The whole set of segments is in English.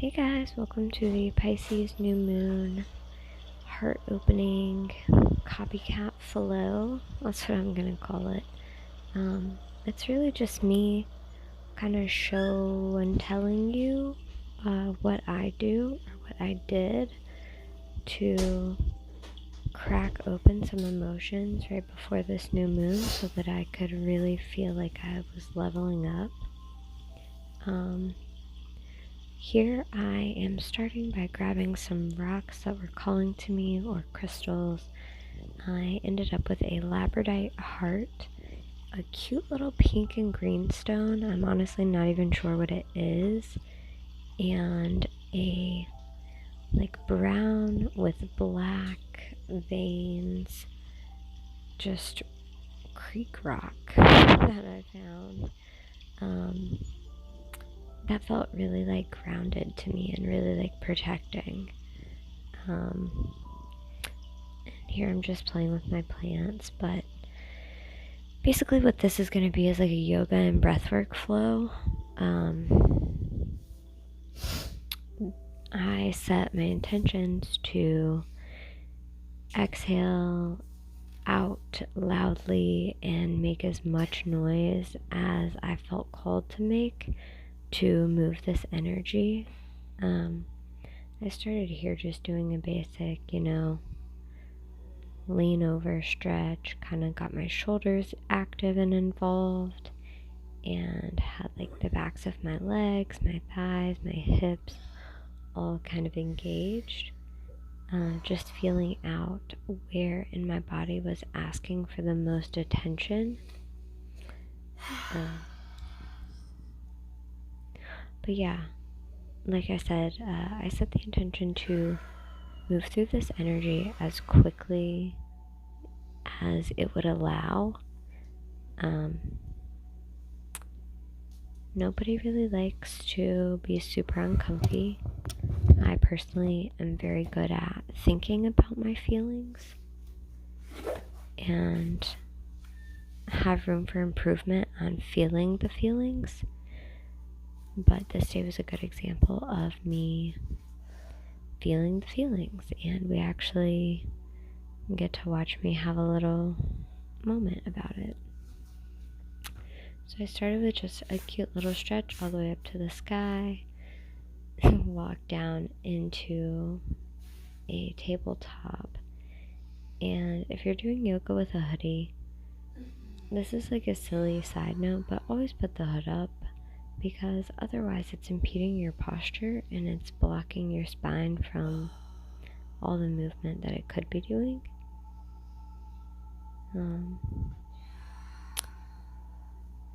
Hey guys, welcome to the Pisces new moon heart opening copycat flow. That's what I'm gonna call it. It's really just me kind of show and telling you what I do or what I did to crack open some emotions right before this new moon so that I could really feel like I was leveling up. Here I am starting by grabbing some rocks that were calling to me, or crystals. I ended up with a labradorite heart, a cute little pink and green stone, I'm honestly not even sure what it is, and a brown with black veins, just creek rock that I found. That felt really grounded to me and really protecting. And here I'm just playing with my plants, but basically what this is going to be is like a yoga and breathwork flow. I set my intentions to exhale out loudly and make as much noise as I felt called to make to move this energy. I started here just doing a basic, lean over, stretch, kind of got my shoulders active and involved, and had the backs of my legs, my thighs, my hips all kind of engaged. Just feeling out where in my body was asking for the most attention. But yeah, like I said, I set the intention to move through this energy as quickly as it would allow. Nobody really likes to be super uncomfy. I personally am very good at thinking about my feelings and have room for improvement on feeling the feelings. But this day was a good example of me feeling the feelings, and we actually get to watch me have a little moment about it. So I started with just a cute little stretch all the way up to the sky, walked down into a tabletop, and if you're doing yoga with a hoodie, this is a silly side note, but always put the hood up, because otherwise it's impeding your posture and it's blocking your spine from all the movement that it could be doing.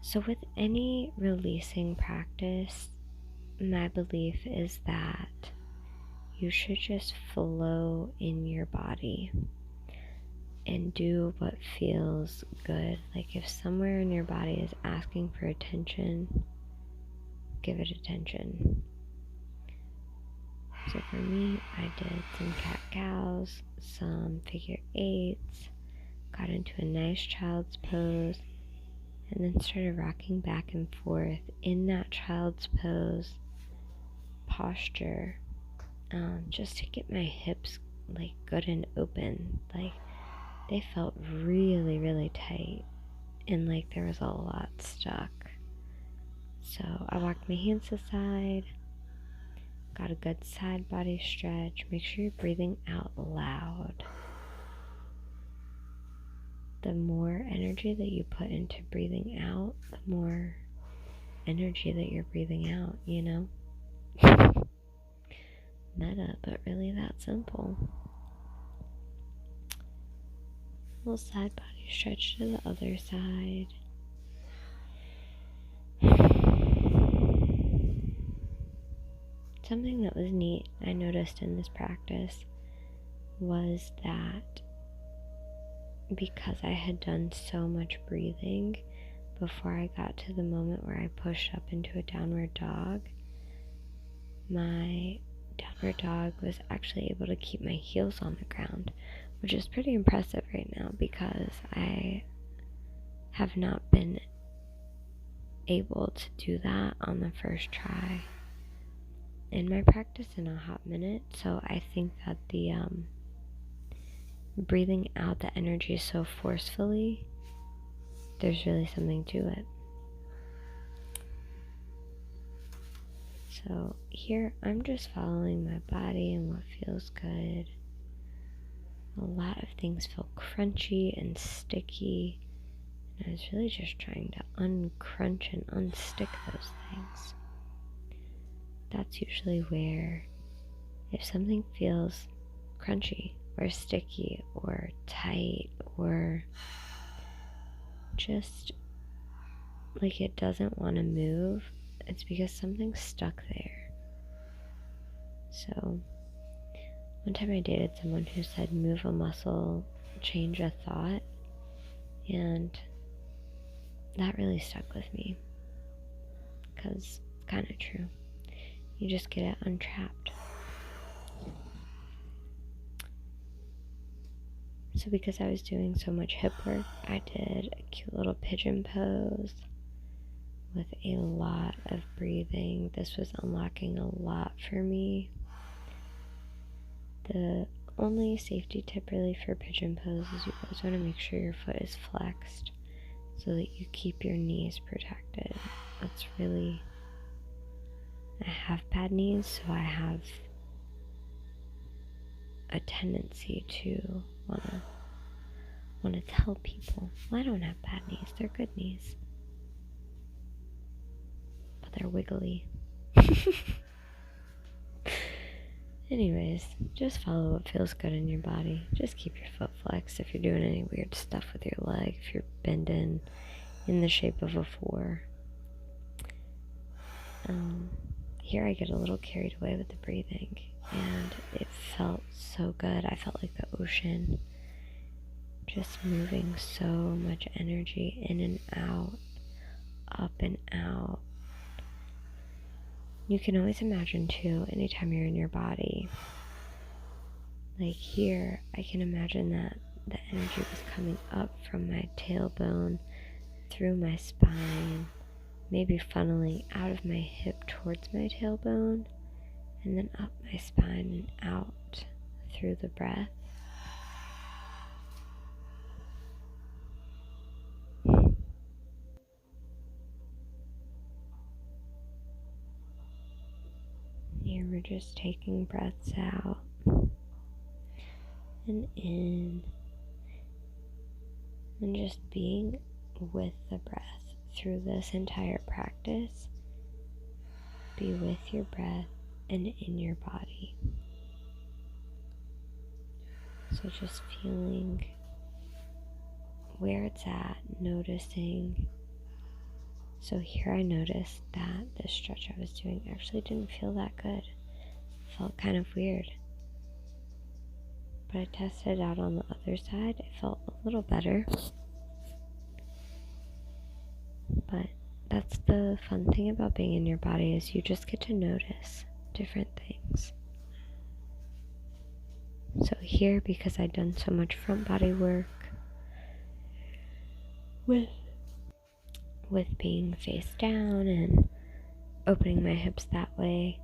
So with any releasing practice, my belief is that you should just flow in your body and do what feels good. If somewhere in your body is asking for attention, give it attention. So for me, I did some cat-cows, some figure eights, got into a nice child's pose, and then started rocking back and forth in that child's pose posture, just to get my hips good and open. They felt really tight, and there was a lot stuck. So I walked my hands aside, got a good side body stretch. Make sure you're breathing out loud. The more energy that you put into breathing out, the more energy that you're breathing out, Meta, but really that simple. Little side body stretch to the other side. Something that was neat I noticed in this practice was that because I had done so much breathing before I got to the moment where I pushed up into a downward dog, my downward dog was actually able to keep my heels on the ground, which is pretty impressive right now because I have not been able to do that on the first try. in my practice in a hot minute, so I think that the breathing out the energy so forcefully, there's really something to it. So here I'm just following my body and what feels good. A lot of things feel crunchy and sticky, and I was really just trying to uncrunch and unstick those things. That's usually where, if something feels crunchy or sticky or tight or just like it doesn't want to move, it's because something's stuck there. So one time I dated someone who said move a muscle, change a thought, and that really stuck with me because it's kind of true. You just get it untrapped. So because I was doing so much hip work, I did a cute little pigeon pose with a lot of breathing. This was unlocking a lot for me. The only safety tip really for pigeon pose is you guys want to make sure your foot is flexed so that you keep your knees protected. That's really, I have bad knees, so I have a tendency to want to tell people, well, I don't have bad knees, they're good knees, but they're wiggly. Anyways, just follow what feels good in your body. Just keep your foot flexed if you're doing any weird stuff with your leg, if you're bending in the shape of a 4. Here I get a little carried away with the breathing, and it felt so good. I felt like the ocean, just moving so much energy in and out, up and out. You can always imagine too, anytime you're in your body, like here, I can imagine that the energy was coming up from my tailbone, through my spine, maybe funneling out of my hip towards my tailbone, and then up my spine and out through the breath. Here we're just taking breaths out and in, and just being with the breath through this entire practice. Be with your breath and in your body. So just feeling where it's at, noticing. So here I noticed that the stretch I was doing actually didn't feel that good. It felt kind of weird. But I tested it out on the other side. It felt a little better. But that's the fun thing about being in your body, is you just get to notice different things. So here, because I'd done so much front body work with being face down and opening my hips that way,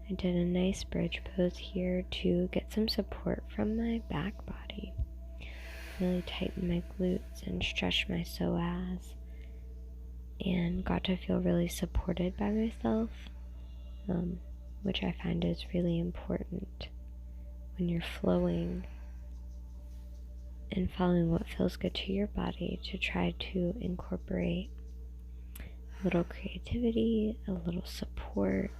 I did a nice bridge pose here to get some support from my back body. Really tighten my glutes and stretch my psoas, and got to feel really supported by myself, which I find is really important when you're flowing and following what feels good to your body, to try to incorporate a little creativity, a little support,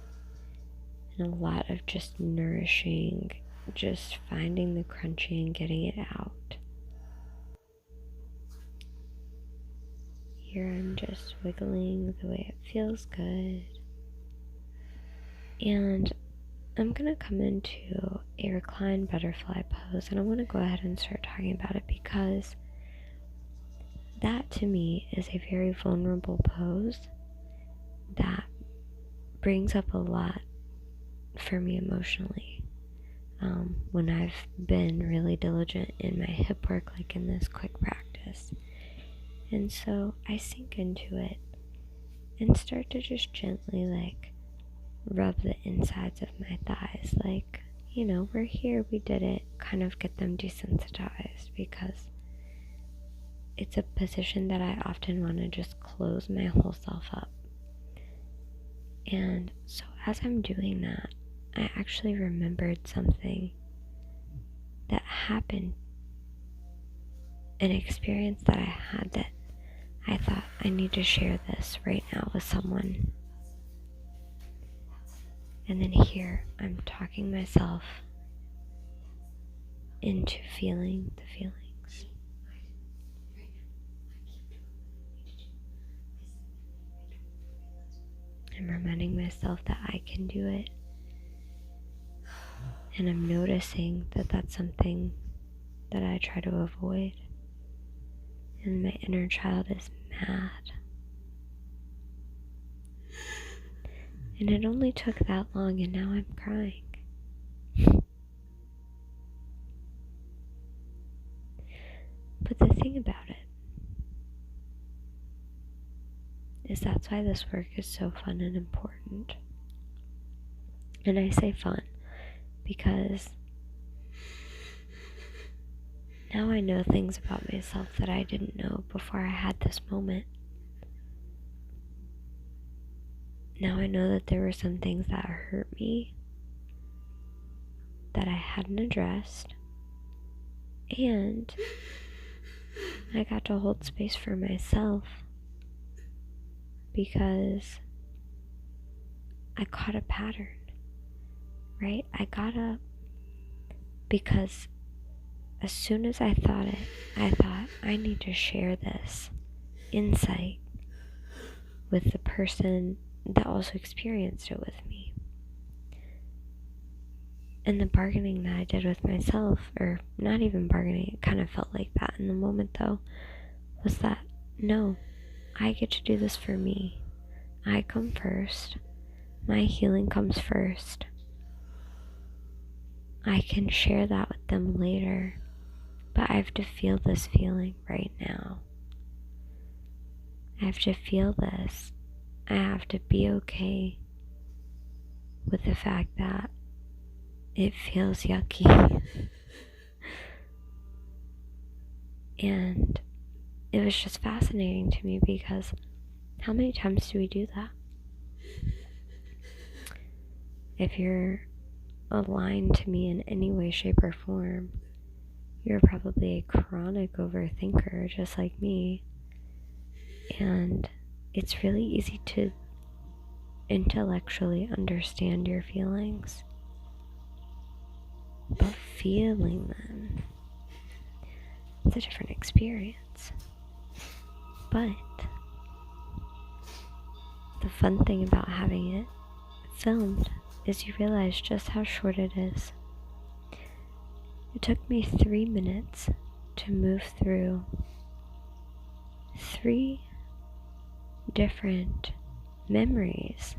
and a lot of just nourishing, just finding the crunchy and getting it out. Here I'm just wiggling the way it feels good. And I'm going to come into a reclined butterfly pose, and I want to go ahead and start talking about it because that to me is a very vulnerable pose that brings up a lot for me emotionally. When I've been really diligent in my hip work, like in this quick practice. And so I sink into it and start to just gently rub the insides of my thighs, like, we're here, we did it, kind of get them desensitized, because it's a position that I often want to just close my whole self up. And so as I'm doing that, I actually remembered something that happened, an experience that I had, that I thought, I need to share this right now with someone. And then here, I'm talking myself into feeling the feelings. I'm reminding myself that I can do it. And I'm noticing that that's something that I try to avoid. And my inner child is mad. And it only took that long, and now I'm crying. But the thing about it is that's why this work is so fun and important. And I say fun because now I know things about myself that I didn't know before I had this moment. Now I know that there were some things that hurt me that I hadn't addressed, and I got to hold space for myself because I caught a pattern, right? I got up because as soon as I thought it, I thought, I need to share this insight with the person that also experienced it with me. And the bargaining that I did with myself, or not even bargaining, it kind of felt like that in the moment though, was that, no, I get to do this for me. I come first. My healing comes first. I can share that with them later, but I have to feel this feeling right now. I have to feel this. I have to be okay with the fact that it feels yucky. And it was just fascinating to me because how many times do we do that? If you're aligned to me in any way, shape, or form, you're probably a chronic overthinker just like me. And it's really easy to intellectually understand your feelings, but feeling them, it's a different experience. But the fun thing about having it filmed is you realize just how short it is. It took me 3 minutes to move through 3 different memories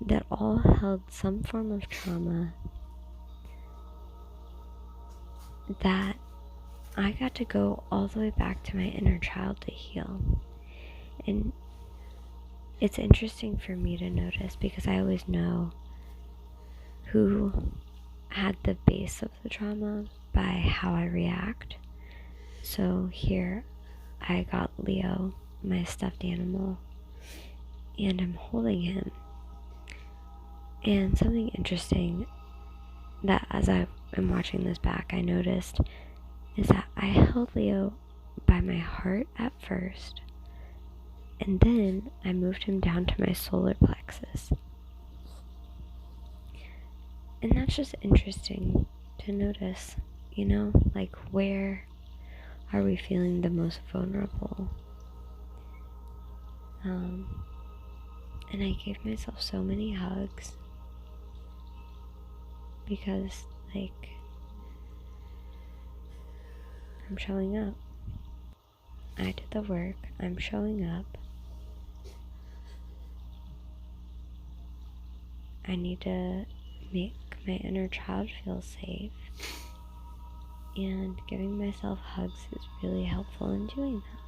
that all held some form of trauma that I got to go all the way back to my inner child to heal. And it's interesting for me to notice because I always know who had the base of the trauma by how I react. So here I got Leo, my stuffed animal, and I'm holding him. And something interesting that as I am watching this back I noticed is that I held Leo by my heart at first, and then I moved him down to my solar plexus. And that's just interesting to notice, like where are we feeling the most vulnerable? And I gave myself so many hugs because, I'm showing up. I did the work. I'm showing up. I need to make my inner child feel safe. And giving myself hugs is really helpful in doing that.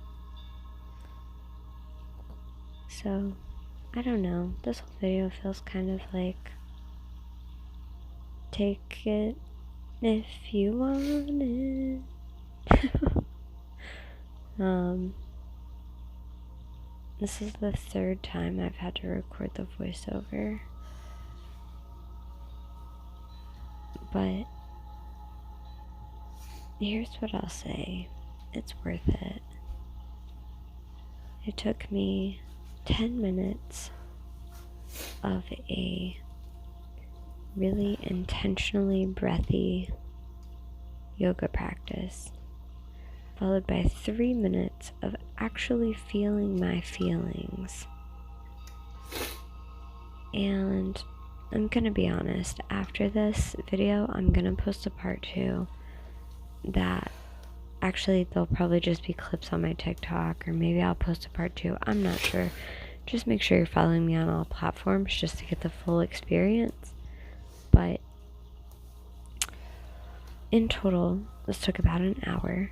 So I don't know. This whole video feels kind of like take it if you want it. This is the third time I've had to record the voiceover. But here's what I'll say. It's worth it. It took me 10 minutes of a really intentionally breathy yoga practice, followed by 3 minutes of actually feeling my feelings. And I'm gonna be honest, after this video, I'm gonna post a part 2 that actually there'll probably just be clips on my TikTok, or maybe I'll post a part 2. I'm not sure. Just make sure you're following me on all platforms just to get the full experience. But in total, this took about an hour.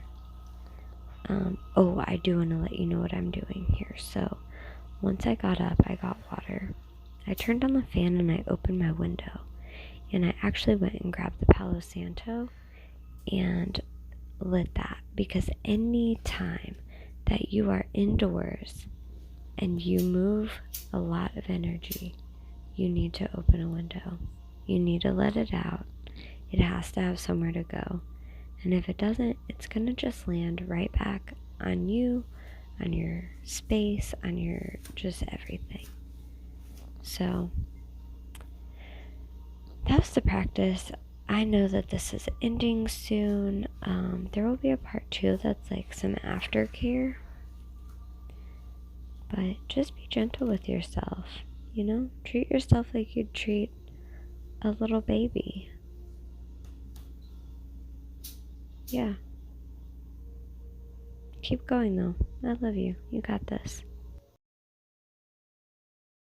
I do want to let you know what I'm doing here. So once I got up, I got water. I turned on the fan and I opened my window. And I actually went and grabbed the Palo Santo and lit that, because any time that you are indoors and you move a lot of energy, you need to open a window. You need to let it out. It has to have somewhere to go. And if it doesn't, it's going to just land right back on you, on your space, on your just everything. So that was the practice. I know that this is ending soon. There will be a part 2 that's like some aftercare. But just be gentle with yourself, you know? Treat yourself like you'd treat a little baby. Yeah. Keep going though. I love you. You got this.